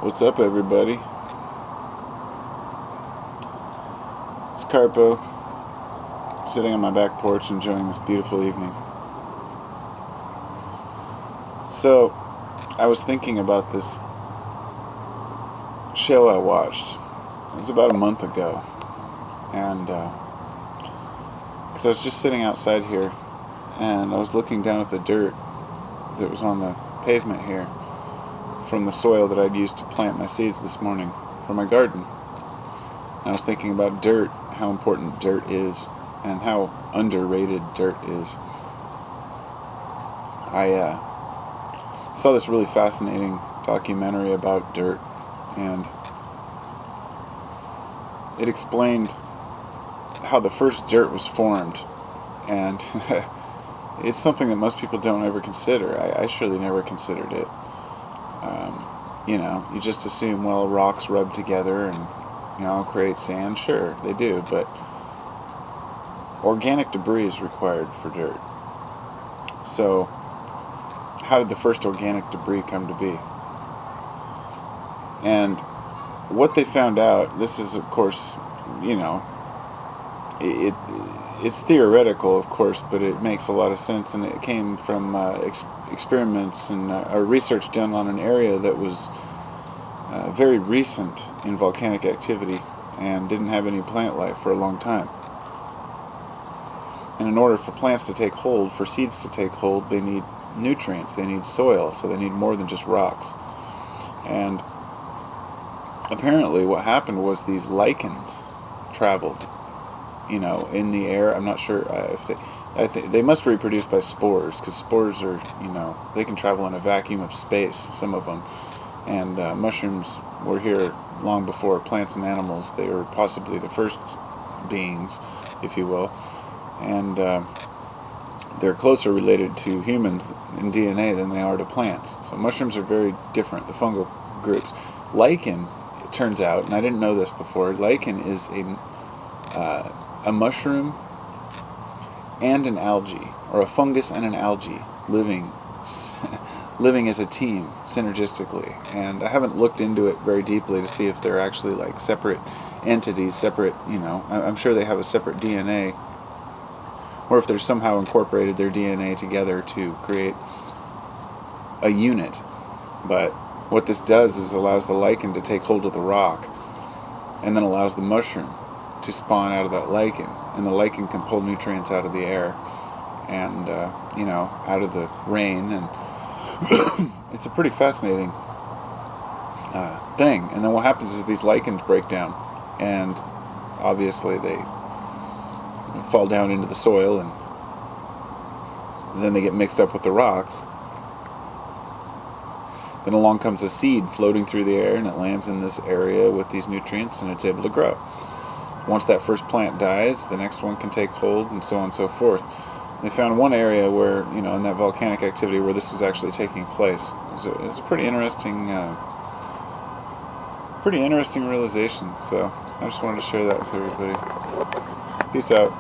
What's up, everybody? It's Carpo, sitting on my back porch enjoying this beautiful evening. So, I was thinking about this show I watched. It was about a month ago, and because I was just sitting outside here, and I was looking down at the dirt that was on the pavement here from the soil that I'd used to plant my seeds this morning for my garden. And I was thinking about dirt, how important dirt is, and how underrated dirt is. I saw this really fascinating documentary about dirt, and it explained how the first dirt was formed, and it's something that most people don't ever consider. I surely never considered it. You just assume, well, rocks rub together and create sand. Sure, they do, but organic debris is required for dirt. So, how did the first organic debris come to be? And what they found out, this is, of course, it's theoretical, of course, but it makes a lot of sense, and it came from experiments and research done on an area that was very recent in volcanic activity and didn't have any plant life for a long time. And in order for plants to take hold, for seeds to take hold, they need nutrients, they need soil, so they need more than just rocks. And apparently what happened was these lichens traveled, in the air. I'm not sure if I think they must reproduce by spores, because spores are, they can travel in a vacuum of space, some of them. And mushrooms were here long before plants and animals. They were possibly the first beings, if you will. And they're closer related to humans in DNA than they are to plants. So mushrooms are very different, the fungal groups. Lichen, it turns out, and I didn't know this before, lichen is a mushroom and an algae, or a fungus and an algae living as a team synergistically. And I haven't looked into it very deeply to see if they're actually like separate entities, separate, I'm sure they have a separate DNA, or if they're somehow incorporated their DNA together to create a unit. But what this does is allows the lichen to take hold of the rock, and then allows the mushroom to spawn out of that lichen, and the lichen can pull nutrients out of the air and out of the rain, and it's a pretty fascinating thing. And then what happens is these lichens break down, and obviously they fall down into the soil, and then they get mixed up with the rocks. Then along comes a seed floating through the air, and it lands in this area with these nutrients, and it's able to grow. Once that first plant dies, the next one can take hold, and so on and so forth. They found one area where, in that volcanic activity where this was actually taking place. It was a pretty interesting realization. So I just wanted to share that with everybody. Peace out.